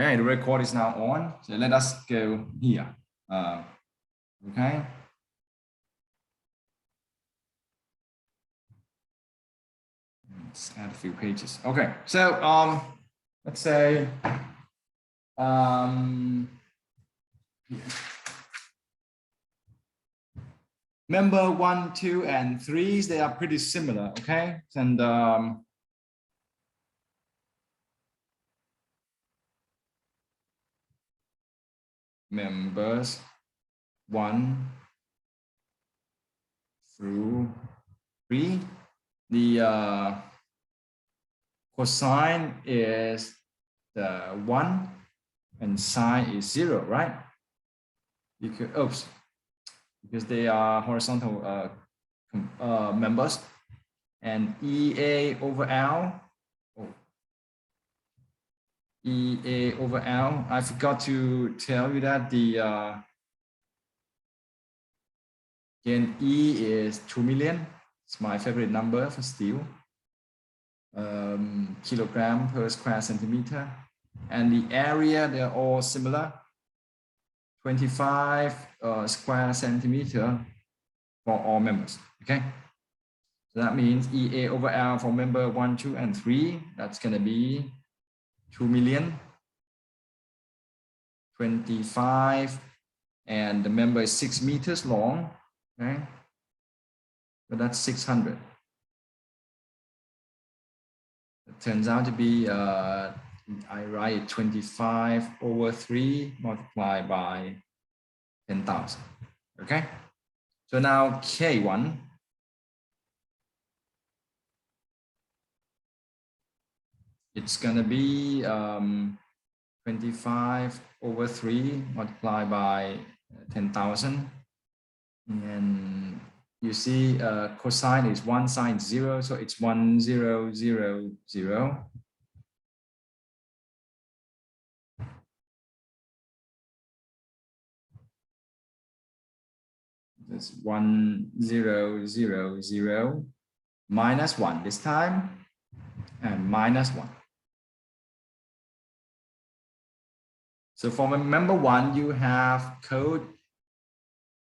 Okay, the record is now on. So let us go here. Okay. Let's add a few pages. Okay, so let's say here. Member 1, 2, and 3, they are pretty similar. Okay, and members 1 through 3, the cosine is the 1 and sine is 0, right? Because they are horizontal members, and EA over L. EA over L. I forgot to tell you that the again, E is 2 million. It's my favorite number for steel. Kilogram per square centimeter. And the area, they're all similar. 25 square centimeter for all members. Okay. So that means EA over L for member 1, 2, and 3. That's going to be 2 million. 25, and the member is 6 meters long. Okay, so that's 600. It turns out to be I write 25 over 3 multiplied by 10,000. Okay, so now K1. It's gonna be 25 over 3 multiplied by 10,000. And you see cosine is 1, sine 0, so it's 1, 0, 0, 0. That's 1, 0, 0, 0, minus 1 this time, and minus 1. So for member 1, you have code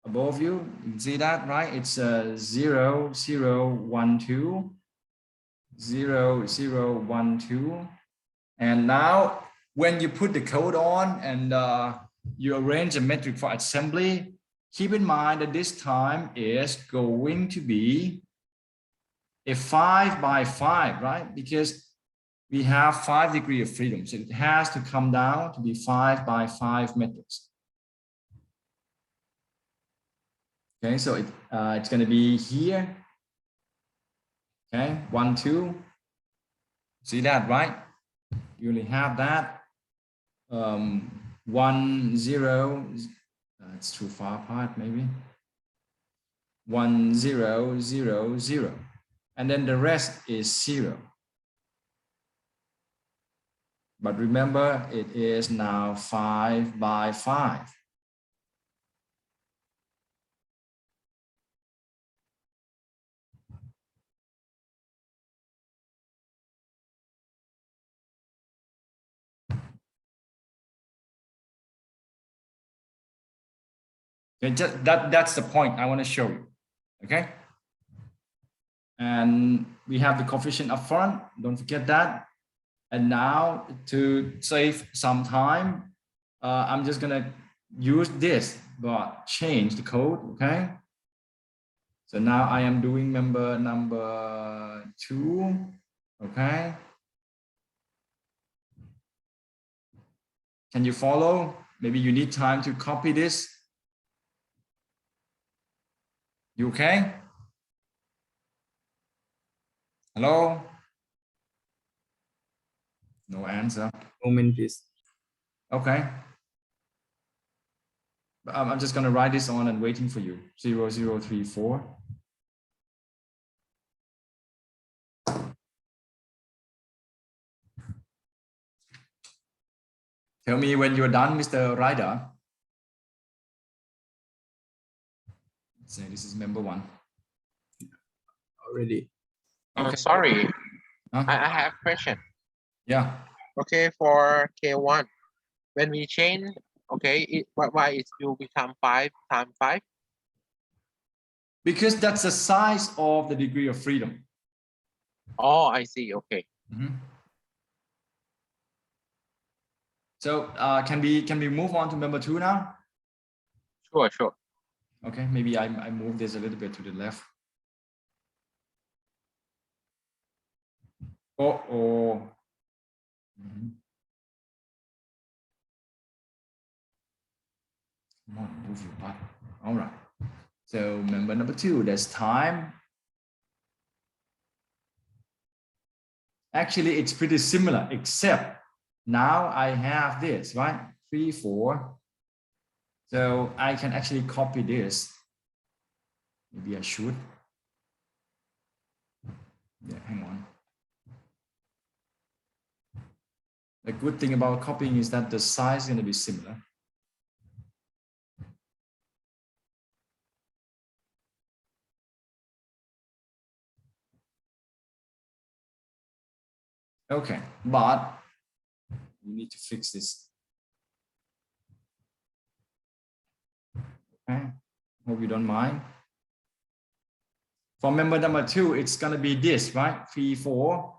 above you. You can see that, right? It's 0, 0, 1, 2, 0, 0, 1, 2. And now when you put the code on and you arrange a metric for assembly, keep in mind that this time is going to be a 5 by 5, right? Because we have 5 degrees of freedom. So it has to come down to be 5 by 5 metrics. Okay, so it's going to be here. Okay, 1, 2. See that, right? You only have that. 1, 0. It's too far apart, maybe. 1, 0, 0, 0. And then the rest is 0. But remember, it is now 5 by 5. Okay, that's the point I want to show you. Okay. And we have the coefficient up front. Don't forget that. And now to save some time, I'm just going to use this, but change the code. Okay. So now I am doing member number 2. Okay. Can you follow? Maybe you need time to copy this. You okay? Hello? No answer. Moment, please. Okay. I'm just going to write this on and waiting for you. 0, 0, 3, 4. Tell me when you're done, Mr. Ryder. Let's say this is member 1. Already. Okay. Sorry, Huh? I have a question. Yeah. Okay, for K1, when we change, okay, why it will become 5 times 5? Because that's the size of the degree of freedom. Oh, I see. Okay. Mm-hmm. So can we move on to member 2 now? Sure. Okay, maybe I move this a little bit to the left. Oh. Mm-hmm. Come on, move your butt. All right. So member number 2, there's time. Actually, it's pretty similar, except now I have this, right? 3, 4. So I can actually copy this. Maybe I should. Yeah, hang on. The good thing about copying is that the size is going to be similar. Okay, but we need to fix this. Okay, hope you don't mind. For member number 2, it's going to be this, right? 3, 4.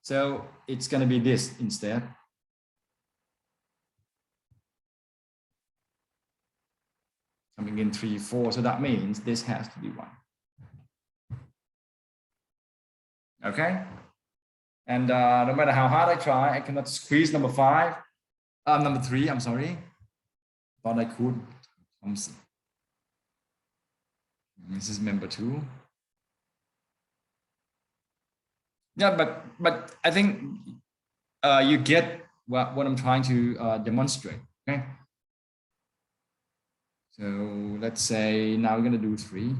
So it's going to be this instead. Coming in 3, 4. So that means this has to be 1. Okay. And no matter how hard I try, I cannot squeeze number 5. Number 3, I'm sorry. Thought I could. This is member 2. Yeah, but I think you get what I'm trying to demonstrate. Okay. So let's say now we're going to do 3.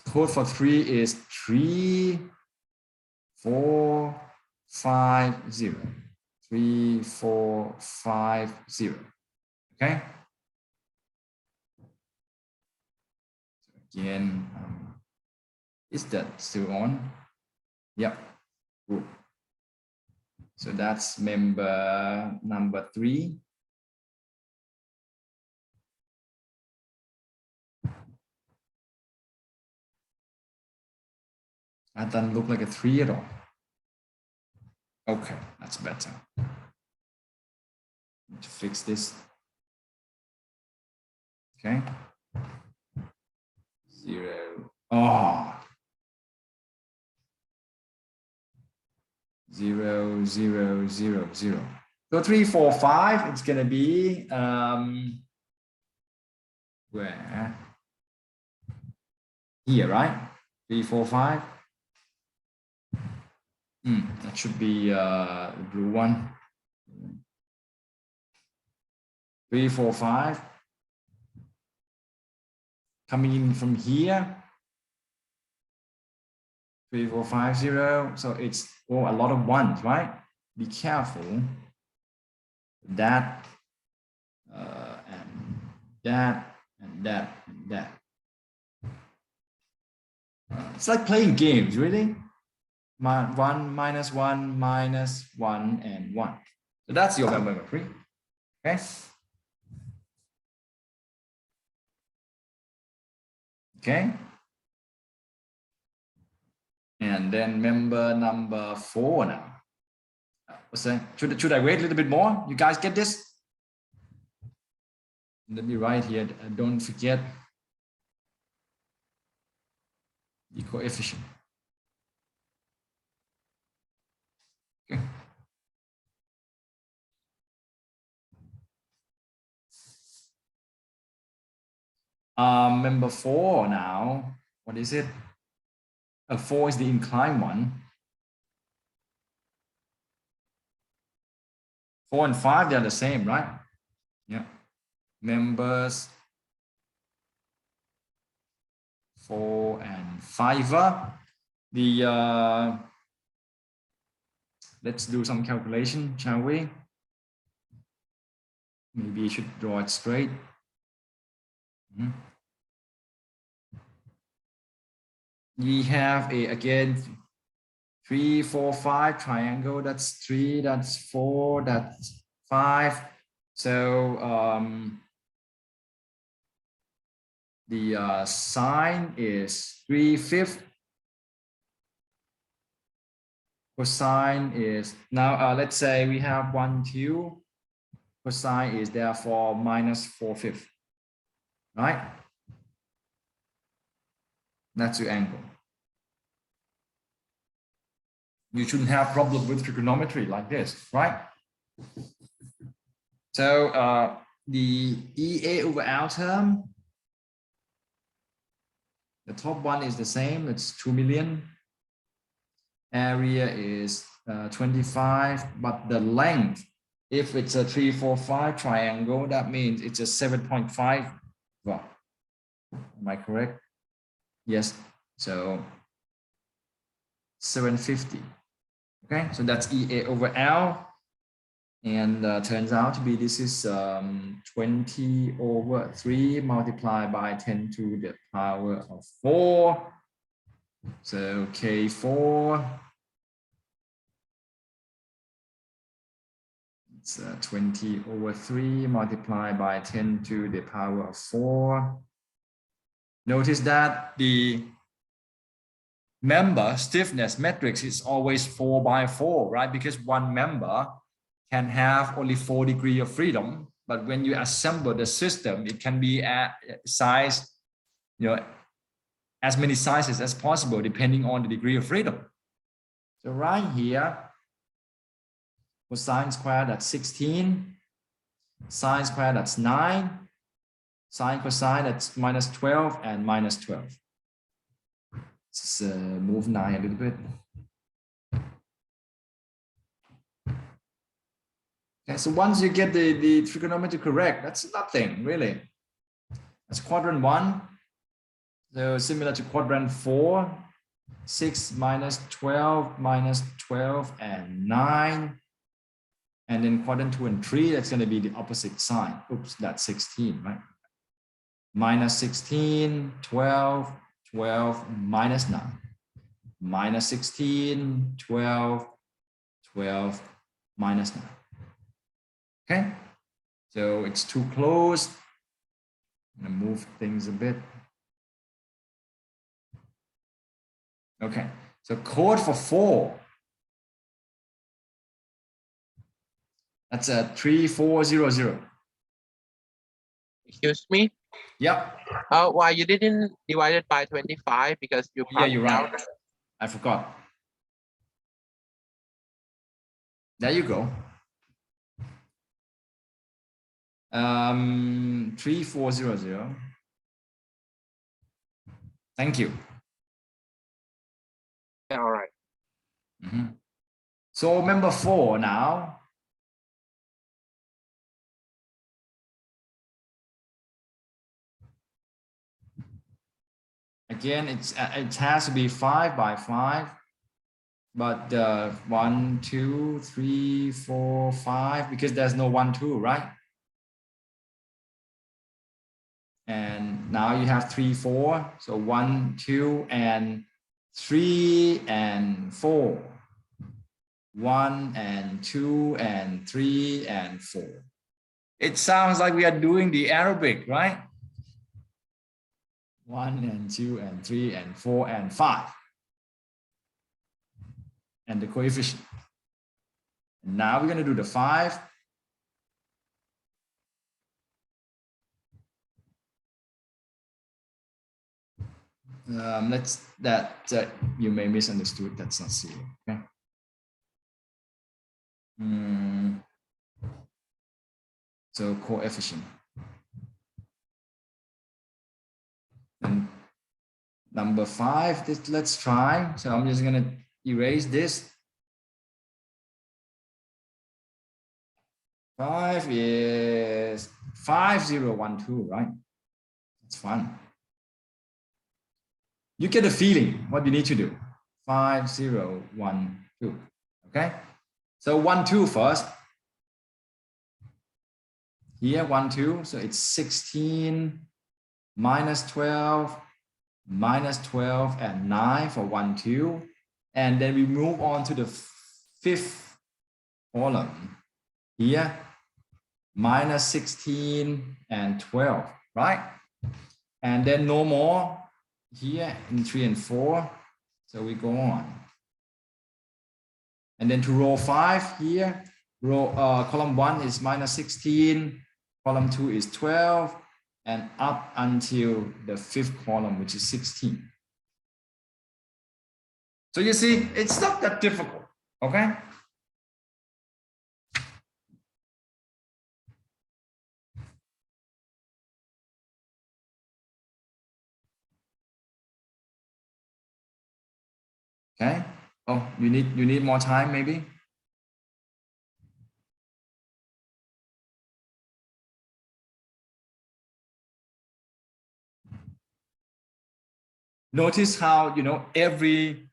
Code for 3 is 3, 4, 5, 0. 3, 4, 5, 0. Okay. So again, is that still on? Yep. Good. So that's member number 3. That doesn't look like a 3 at all. Okay, that's better. Need to fix this. Okay. 0. Oh. 0, 0, 0, 0. So 3, 4, 5, it's going to be where? Here, right? 3, 4, 5. That should be the blue one. 3, 4, 5. Coming in from here. 3, 4, 5, 0. So it's a lot of 1s, right? Be careful. That and that and that and that. It's like playing games, really. 1, -1, -1, and 1. So that's your member 3. Okay. Okay. And then member number 4 now. What's that? Should I wait a little bit more? You guys get this? Let me write here. Don't forget the coefficient. Okay. Member 4 now. What is it? 4 is the inclined one. 4 and 5, they're the same, right? Yeah. Members 4 and 5. Let's do some calculation, shall we? Maybe you should draw it straight. we have again 3, 4, 5 triangle. That's 3, that's 4, that's 5. So the sine is 3/5. Cosine is now let's say we have 1, 2. Cosine is therefore minus 4/5. Right? That's your angle. You shouldn't have problem with trigonometry like this, right? So the EA over L term, the top one is the same. It's 2 million. Area is 25, but the length, if it's a 3, 4, 5 triangle, that means it's a 7.5. Well, am I correct? Yes. So 750. Okay, so that's EA over L. And turns out to be this is 20 over 3 multiplied by 10 to the power of 4. So K4. It's 20 over 3 multiplied by 10 to the power of 4. Notice that the member stiffness matrix is always 4 by 4, right? Because one member can have only 4 degrees of freedom, but when you assemble the system, it can be at size, as many sizes as possible depending on the degree of freedom. So right here, cosine squared, that's 16. Sine squared, that's 9. Sine cosine, that's minus 12 and minus 12. Let's move 9 a little bit. Okay, so once you get the trigonometry correct, that's nothing really. That's quadrant 1. So similar to quadrant 4, 6 minus 12 minus 12 and 9. And then quadrant 2 and 3, that's going to be the opposite sign. Oops, that's 16, right? Minus 16, 12, 12, minus 9. Minus 16, 12, 12, minus 9. Okay, so it's too close. I'm going to move things a bit. Okay, so code for 4. That's a 3400. Excuse me? Yep. Why you didn't divide it by 25? Because you Yeah, you're right. out. I forgot. There you go. 3400. Thank you. Yeah, all right. So member 4 now. Again, it has to be 5 by 5, but 1, 2, 3, 4, 5, because there's no 1, 2, right? And now you have 3, 4. So 1, 2, and 3 and 4. 1 and 2 and 3 and 4. It sounds like we are doing the Arabic, right? 1 and 2 and 3 and 4 and 5. And the coefficient. Now we're going to do the 5. That you may misunderstood. That's not 0. Okay. So coefficient. And number 5. Let's try. So I'm just going to erase this. 5 is 5012, right? It's fun. You get a feeling what you need to do. 5012. Okay. So 1, 2 first. Here 1, 2. So it's 16 minus 12 minus 12 and 9 for 1, 2. And then we move on to the fifth column here, minus 16 and 12, right? And then no more here in 3 and 4. So we go on. And then to row 5 here, column 1 is minus 16, column 2 is 12, and up until the fifth column, which is 16. So you see, it's not that difficult, okay? Okay. Oh, you need more time, maybe? Notice how, every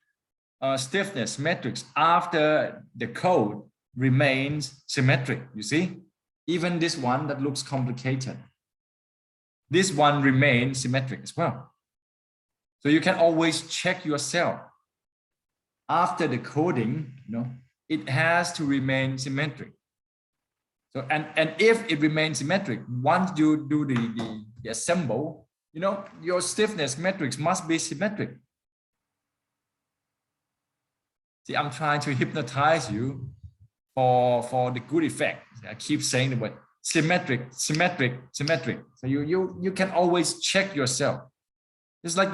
stiffness matrix after the code remains symmetric, you see? Even this one that looks complicated, this one remains symmetric as well. So you can always check yourself. After the coding, it has to remain symmetric. So, and if it remains symmetric, once you do the assemble, your stiffness matrix must be symmetric. See, I'm trying to hypnotize you for the good effect. I keep saying the word symmetric, symmetric, symmetric. So you can always check yourself. It's like,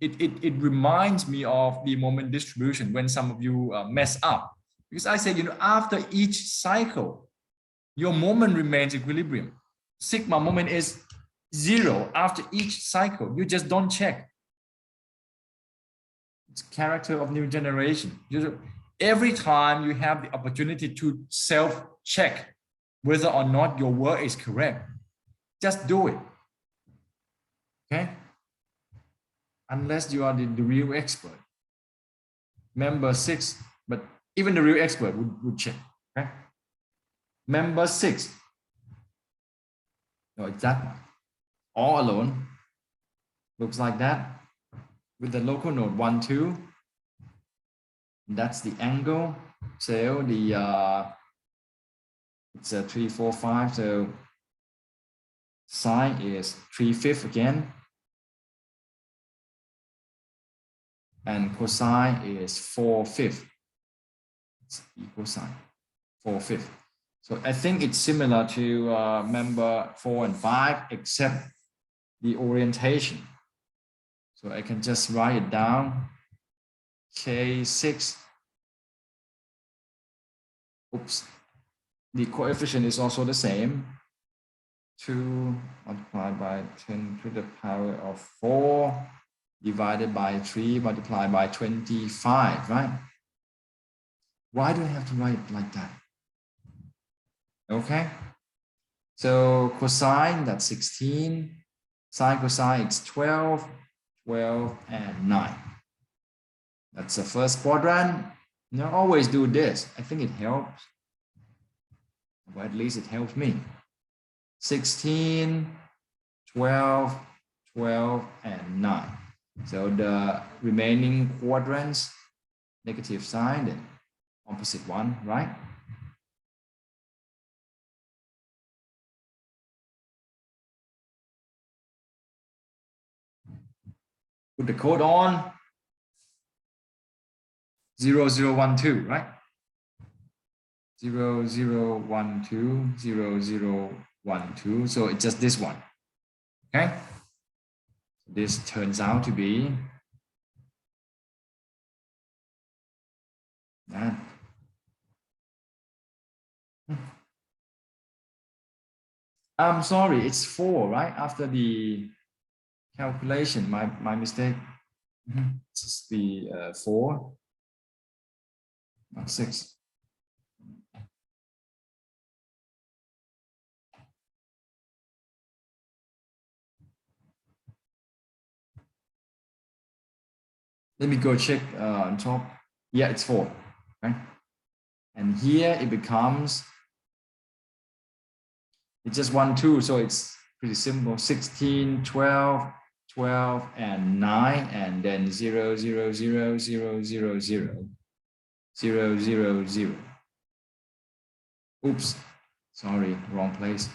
it reminds me of the moment distribution when some of you mess up. Because I say, after each cycle, your moment remains equilibrium. Sigma moment is 0 after each cycle. You just don't check. It's character of new generation. Every time you have the opportunity to self-check whether or not your work is correct, just do it. Okay? Unless you are the real expert. Member 6, but even the real expert would check. Okay? Member 6. No, it's that one. All alone. Looks like that. With the local node 1, 2. That's the angle. So it's a 3, 4, 5. So sine is 3/5 again. And cosine is 4/5. It's equal sign, 4/5. So I think it's similar to member 4 and 5, except the orientation. So I can just write it down. K6. Oops. The coefficient is also the same. 2 multiplied by 10 to the power of 4 divided by 3 multiplied by 25, right? Why do I have to write it like that? Okay. So cosine, that's 16. Sine, cosine, it's 12, 12, and 9. That's the first quadrant. Always do this. I think it helps. Or at least it helps me. 16, 12, 12, and 9. So the remaining quadrants, negative sign, then opposite one, right? Put the code on. 0012, right? 0012, 0012. So it's just this one. Okay. This turns out to be that. I'm sorry, it's 4, right? After the calculation, my mistake. It's just the 4, not 6. Let me go check on top. Yeah, it's 4. Okay. And here it becomes, it's just 1, 2. So it's pretty simple. 16, 12, 12 and 9, and then 0, 0, 0, 0, 0, 0, 0, 0, 0. Oops, sorry, wrong place.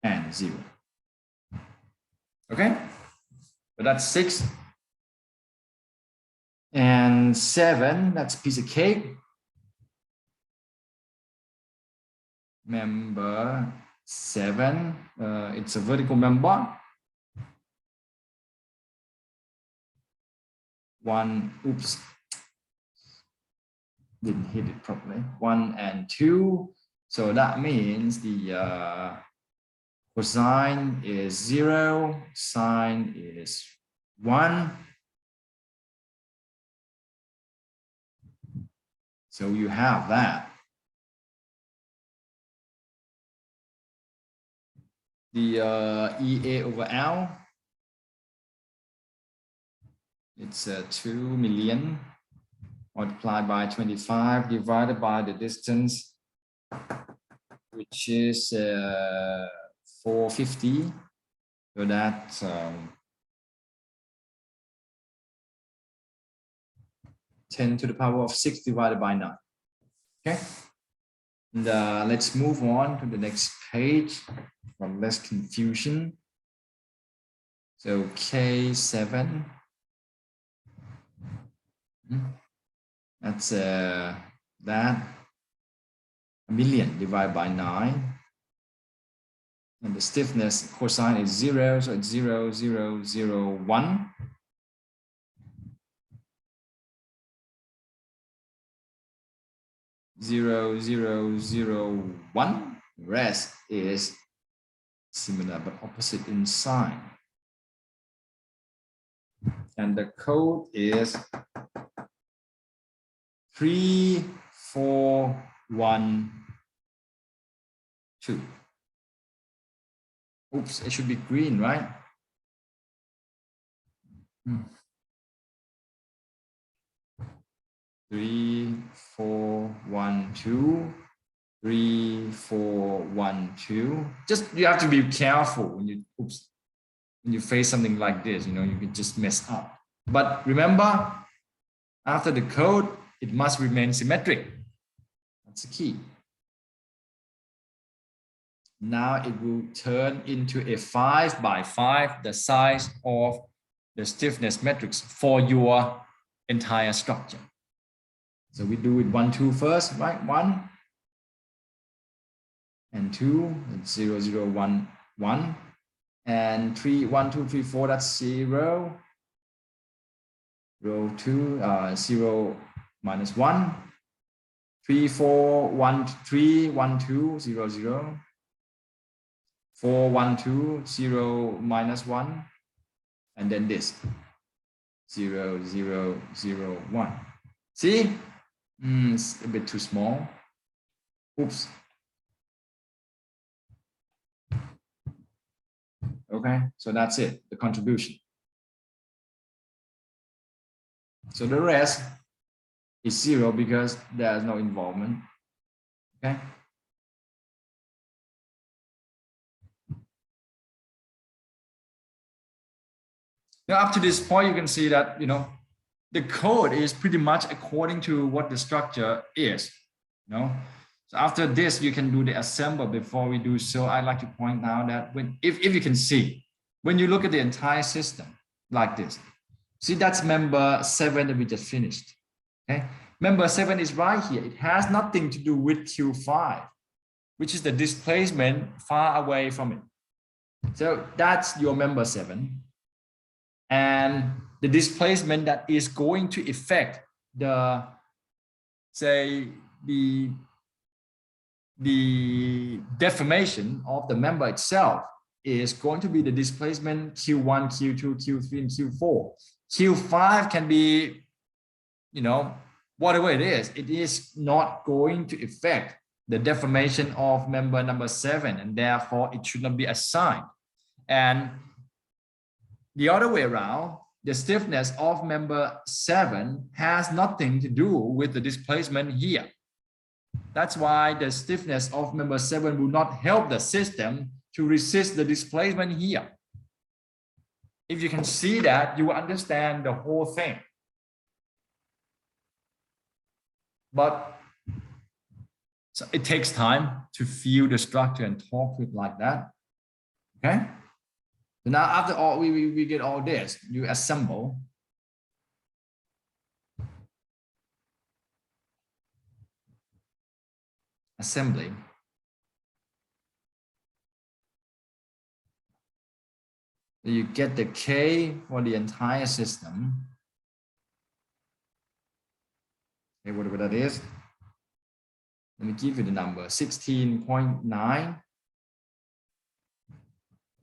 And 0. Okay, but that's 6. And 7, that's a piece of cake. Member 7, it's a vertical member. 1, oops, didn't hit it properly. 1 and 2. So that means the cosine is 0, sine is 1. So you have that. The EA over L, it's 2 million multiplied by 25 divided by the distance, which is 450. So that's 10 to the power of 6 divided by 9. Okay, and let's move on to the next page for less confusion. So K7, that's that 1,000,000 divided by 9, and the stiffness cosine is 0, so it's 0, 0, 0, 1. Zero, zero, zero, 1. Rest is similar but opposite in sign. And the code is 3412. Oops, it should be green, right? 3412. 3412. Just you have to be careful when you face something like this. You can just mess up. But remember, after the code, it must remain symmetric. That's the key. Now it will turn into a 5 by 5, the size of the stiffness matrix for your entire structure. So we do it 1, 2 first, right? 1 and 2, that's 0, 0, 1, 1, and 3, 1, 2, 3, 4, that's 0, row 2, 0, minus 1, 3, 4, 1, 3, 1, 2, 0, 0, 4, 1, 2, 0, minus 1, and then this 0, 0, 0, 1. See, it's a bit too small. Oops. Okay, so that's it, the contribution. So the rest is 0 because there's no involvement. Okay. Now up to this point, you can see that the code is pretty much according to what the structure is. So after this, you can do the assemble. Before we do so, I'd like to point out that if you can see, when you look at the entire system like this, see that's member 7 that we just finished. Okay, member 7 is right here. It has nothing to do with Q5, which is the displacement far away from it. So that's your member 7. And the displacement that is going to affect the, say, the deformation of the member itself is going to be the displacement Q1, Q2, Q3, and Q4. Q5 can be, whatever it is not going to affect the deformation of member number 7, and therefore it should not be assigned. And the other way around, the stiffness of member 7 has nothing to do with the displacement here. That's why the stiffness of member 7 will not help the system to resist the displacement here. If you can see that, you will understand the whole thing. But so it takes time to feel the structure and talk to it like that. Okay. So now after all, we get all this, you assemble. Assembly. You get the K for the entire system. Okay, whatever that is. Let me give you the number 16.9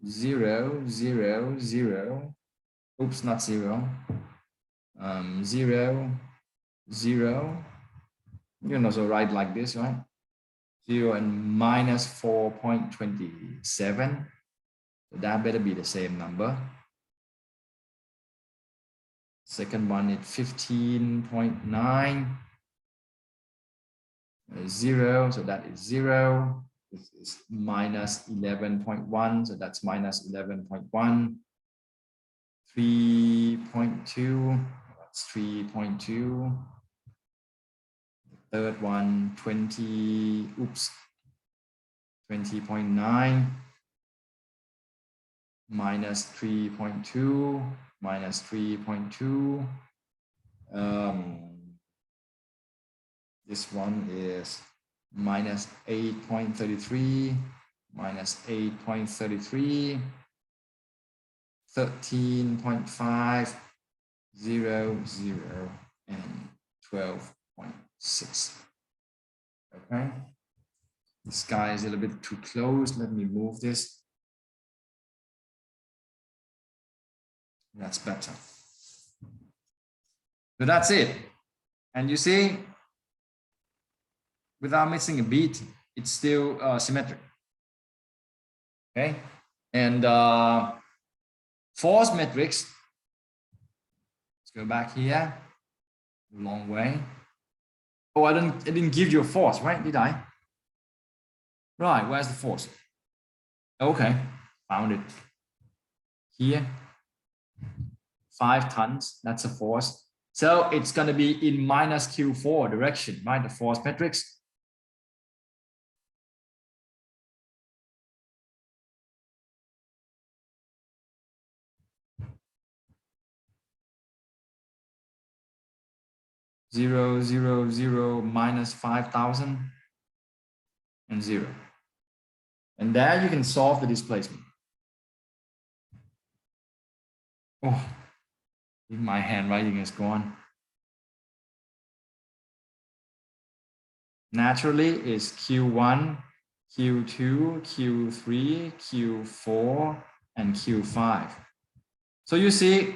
0 0 0. Oops, not 0. 0 0. You can also write like this, right? 0 and minus 4.27. So that better be the same number. Second one is 15.9. 0, so that is 0. This is minus 11.1, so that's minus 11.1. 3.2, that's 3.2. The third one, 20, oops, 20.9 minus 3.2 minus 3.2. This one is minus 8.33 minus 8.33, 13.5, 0, 0, and 12.6. Okay. This guy is a little bit too close. Let me move this. That's better. So that's it. And you see, without missing a beat, it's still symmetric. Okay. And force metrics. Let's go back here. A long way. Oh, I didn't give you a force, right? Did I? Right. Where's the force? Okay. Found it. Here. 5 tons. That's a force. So it's going to be in minus Q4 direction, right? The force metrics. Zero, zero, zero, minus 5,000 and 0. And there you can solve the displacement. Oh, my handwriting is gone. Naturally, is Q1, Q2, Q3, Q4, and Q5. So you see,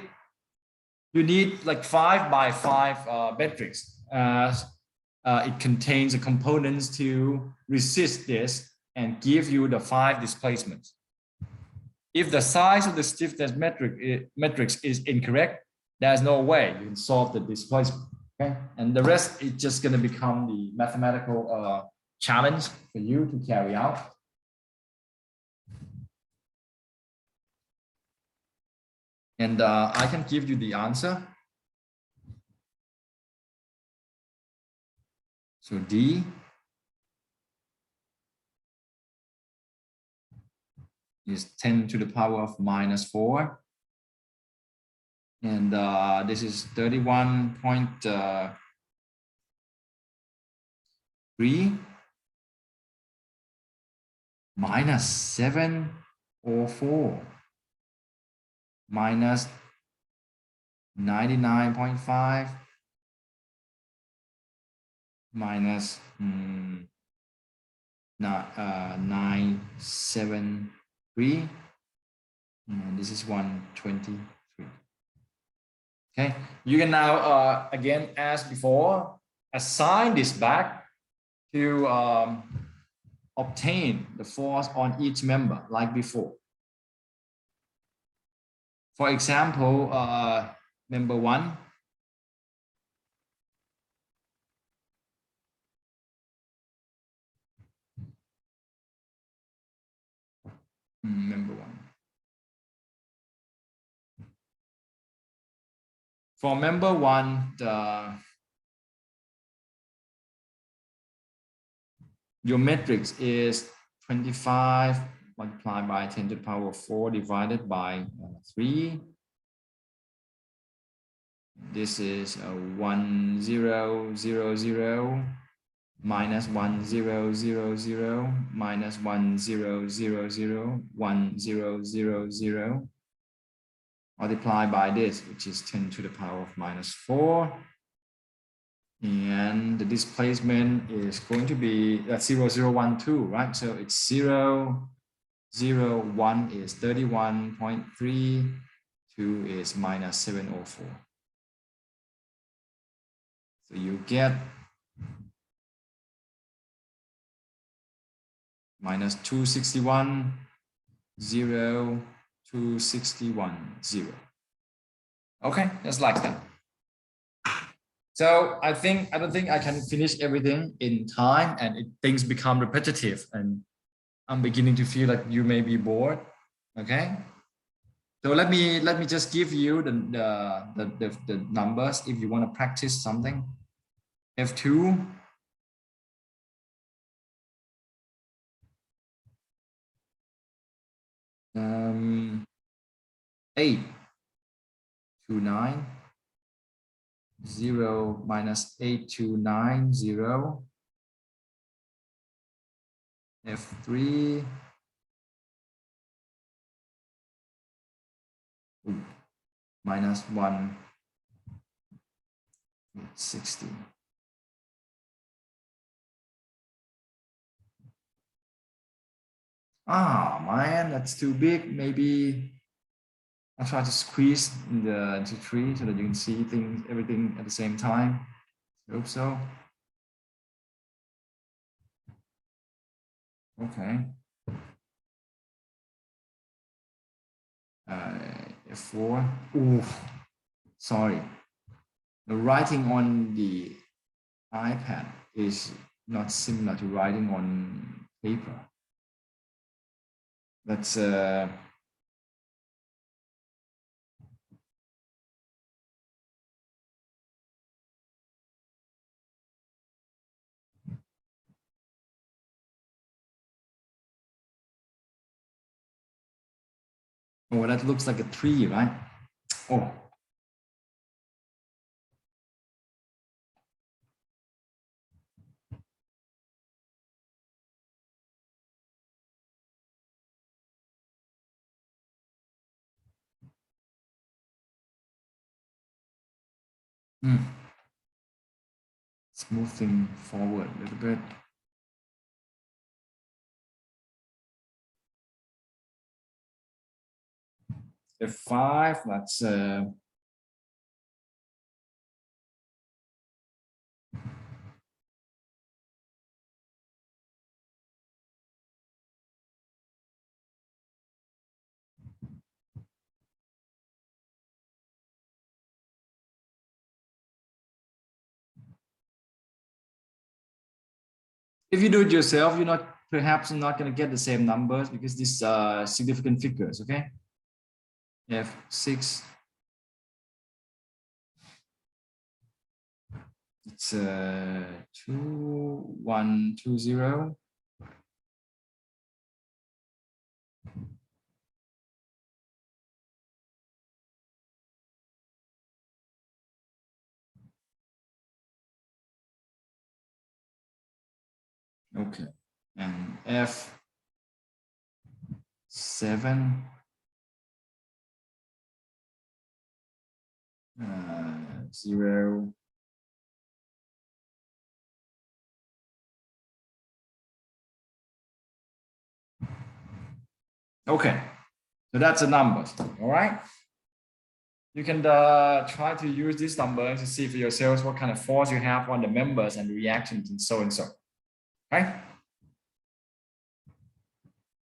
you need like 5 by 5 metrics. It contains the components to resist this and give you the 5 displacements. If the size of the stiffness matrix is incorrect, there's no way you can solve the displacement. Okay, and the rest is just going to become the mathematical challenge for you to carry out. And I can give you the answer. So D is 10 to the power of minus 4. And this is 31.3 minus 704 minus 99.5 minus 973, and this is 123. Okay, you can now again, as before, assign this back to obtain the force on each member like before. For example, member 1, Member one. For member one, your matrix is 25 multiplied by 10 to the power 4 divided by 3. This is 1 0 0 0 minus 1 0 0 0 minus 1 0 0 0 1 0 0 0 multiplied by this, which is 10 to the power of minus 4. And the displacement is going to be that's 0 0 1 2, right? So it's 0 0 1 is 31.3, 2 is minus 704. So you get minus 261 0 261 0. Okay, just like that. So I don't think I can finish everything in time, and things become repetitive, and I'm beginning to feel like you may be bored. Okay, so let me just give you the numbers if you want to practice something. F2, um, 8 to 9, 0 minus 8 to 9, 0. F3, minus 1, 60. Ah, man, that's too big. Maybe I'll try to squeeze into 3 so that you can see everything at the same time. I hope so. Okay. F4. Ooh, sorry. The writing on the iPad is not similar to writing on paper. That's oh, that looks like a 3, right? Oh. Let's move things forward a little bit. F5, that's if you do it yourself, you're perhaps not going to get the same numbers because these are significant figures, okay? F6, it's 2 1 2 0. Okay, and F7, 0. Okay, so that's the numbers. All right, you can try to use this number to see for yourselves what kind of force you have on the members and the reactions and so and so. Right?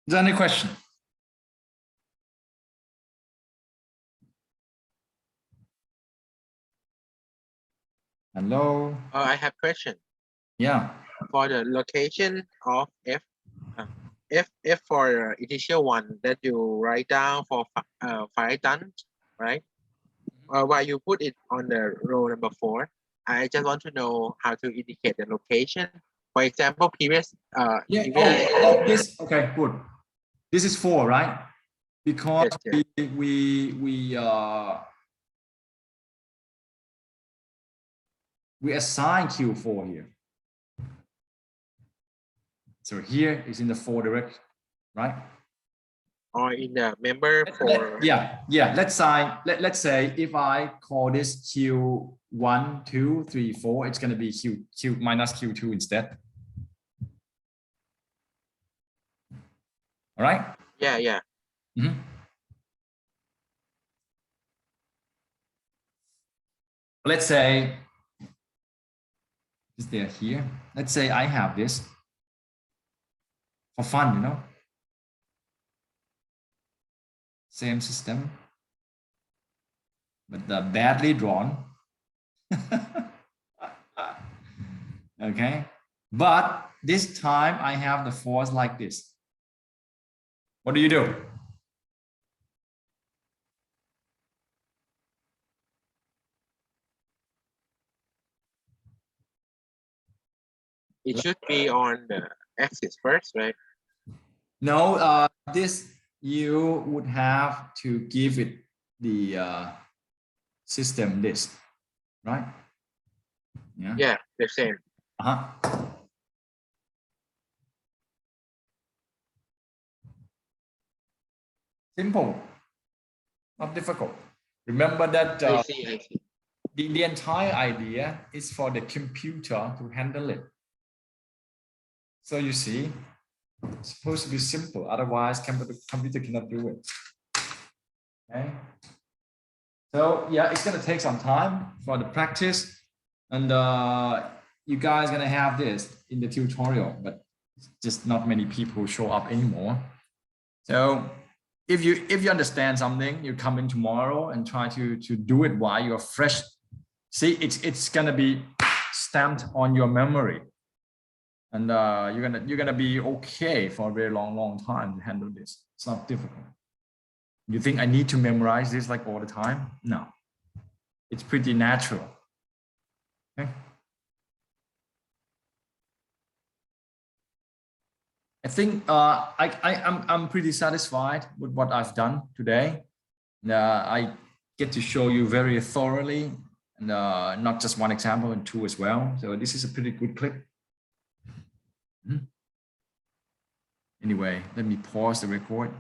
Is there any question? Hello. I have question. Yeah. For the location of If for initial one that you write down for file done, right? Why you put it on the row number 4? I just want to know how to indicate the location. For example, previous Yeah. previous Oh, this. Okay. Good. This is 4, right? Because yes, yes. we assign Q4 here. So here is in the 4 direction, right? Or in the member for Yeah. Let's say if I call this Q1, 2, 3, 4, it's going to be Q minus Q2 instead. All right. yeah. Mm-hmm. Let's say is there here. Let's say I have this for fun, you know. Same system, but badly drawn. Okay, but this time I have the force like this. What do you do? It should be on the axis first, right? No, this you would have to give it the system list, right? Yeah, the same. Simple, not difficult. Remember that I see. the entire idea is for the computer to handle it. So you see, it's supposed to be simple. Otherwise, computer cannot do it. Okay. So yeah, it's gonna take some time for the practice, and you guys gonna have this in the tutorial, but just not many people show up anymore. So if you understand something, you come in tomorrow and try to do it while you're fresh. See, it's gonna be stamped on your memory, and you're gonna be okay for a very long time to handle this. It's not difficult. You think I need to memorize this like all the time? No, it's pretty natural. Okay. I think I'm pretty satisfied with what I've done today. I get to show you very thoroughly, and not just one example, and 2 as well. So this is a pretty good clip. Anyway, let me pause the record.